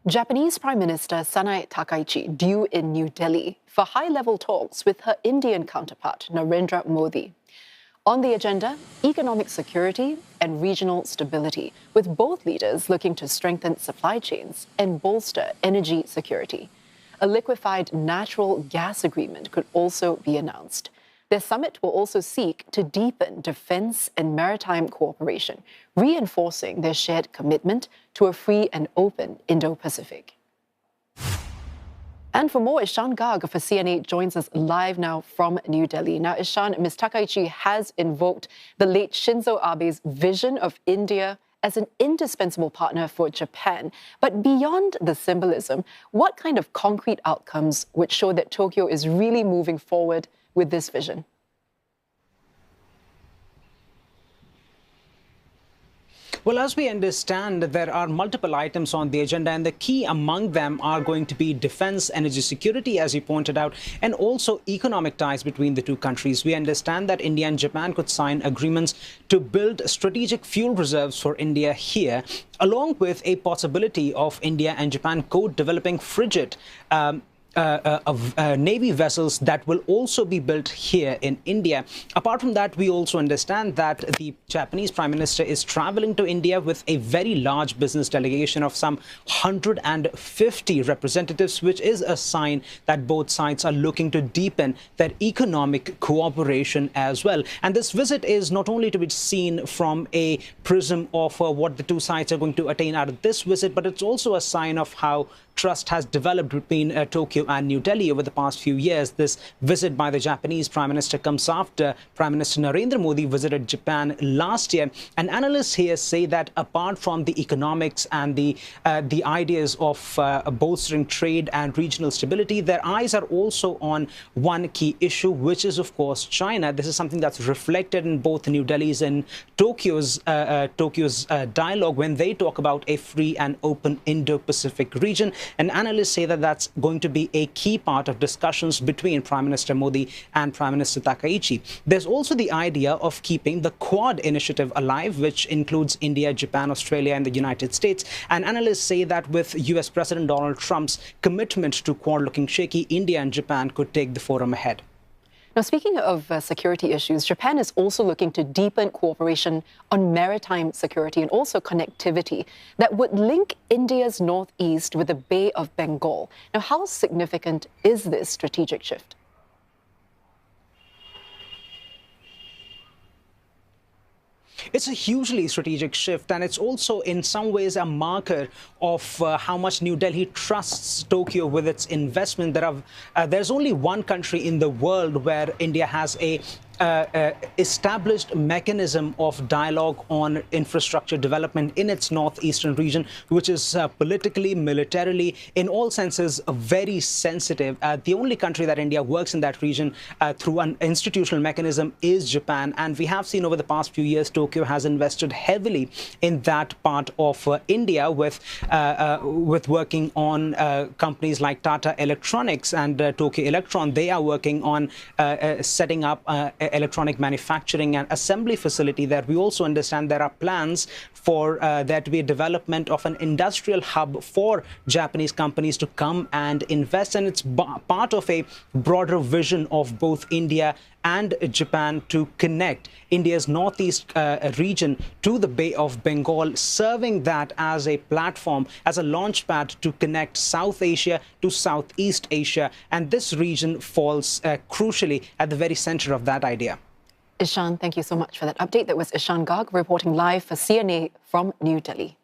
Japanese Prime Minister Sanae Takaichi due in New Delhi for high-level talks with her Indian counterpart, Narendra Modi. On the agenda, economic security and regional stability, with both leaders looking to strengthen supply chains and bolster energy security. A liquefied natural gas agreement could also be announced. The summit will also seek to deepen defense and maritime cooperation, reinforcing their shared commitment to a free and open Indo-Pacific. And for more, Ishan Garg for CNA joins us live now from New Delhi. Now, Ishan, Ms. Takaichi has invoked the late Shinzo Abe's vision of India as an indispensable partner for Japan. But beyond the symbolism, what kind of concrete outcomes would show that Tokyo is really moving forward with this vision? Well, as we understand, there are multiple items on the agenda, and the key among them are going to be defense, energy security, as you pointed out, and also economic ties between the two countries. We understand that India and Japan could sign agreements to build strategic fuel reserves for India here, along with a possibility of India and Japan co-developing frigate Navy vessels that will also be built here in India. Apart from that, we also understand that the Japanese Prime Minister is traveling to India with a very large business delegation of some 150 representatives, which is a sign that both sides are looking to deepen their economic cooperation as well. And this visit is not only to be seen from a prism of what the two sides are going to attain out of this visit, but it's also a sign of how trust has developed between Tokyo and New Delhi over the past few years. This visit by the Japanese Prime Minister comes after Prime Minister Narendra Modi visited Japan last year. And analysts here say that apart from the economics and the ideas of bolstering trade and regional stability, their eyes are also on one key issue, which is, of course, China. This is something that's reflected in both New Delhi's and Tokyo's dialogue when they talk about a free and open Indo-Pacific region. And analysts say that that's going to be a key part of discussions between Prime Minister Modi and Prime Minister Takaichi. There's also the idea of keeping the Quad initiative alive, which includes India, Japan, Australia, and the United States. And analysts say that with US President Donald Trump's commitment to Quad looking shaky, India and Japan could take the forum ahead. Now, speaking of security issues, Japan is also looking to deepen cooperation on maritime security and also connectivity that would link India's northeast with the Bay of Bengal. Now, how significant is this strategic shift? It's a hugely strategic shift, and it's also in some ways a marker of how much New Delhi trusts Tokyo with its investment. There's only one country in the world where India has a established mechanism of dialogue on infrastructure development in its northeastern region, which is politically, militarily, in all senses, very sensitive. The only country that India works in that region through an institutional mechanism is Japan. And we have seen over the past few years, Tokyo has invested heavily in that part of India with working on companies like Tata Electronics and Tokyo Electron. They are working on setting up electronic manufacturing and assembly facility there. We also understand there are plans for there to be a development of an industrial hub for Japanese companies to come and invest. And it's part of a broader vision of both India and Japan to connect India's northeast region to the Bay of Bengal, serving that as a platform, as a launchpad to connect South Asia to Southeast Asia. And this region falls crucially at the very center of that idea. Ishan, thank you so much for that update. That was Ishan Garg reporting live for CNA from New Delhi.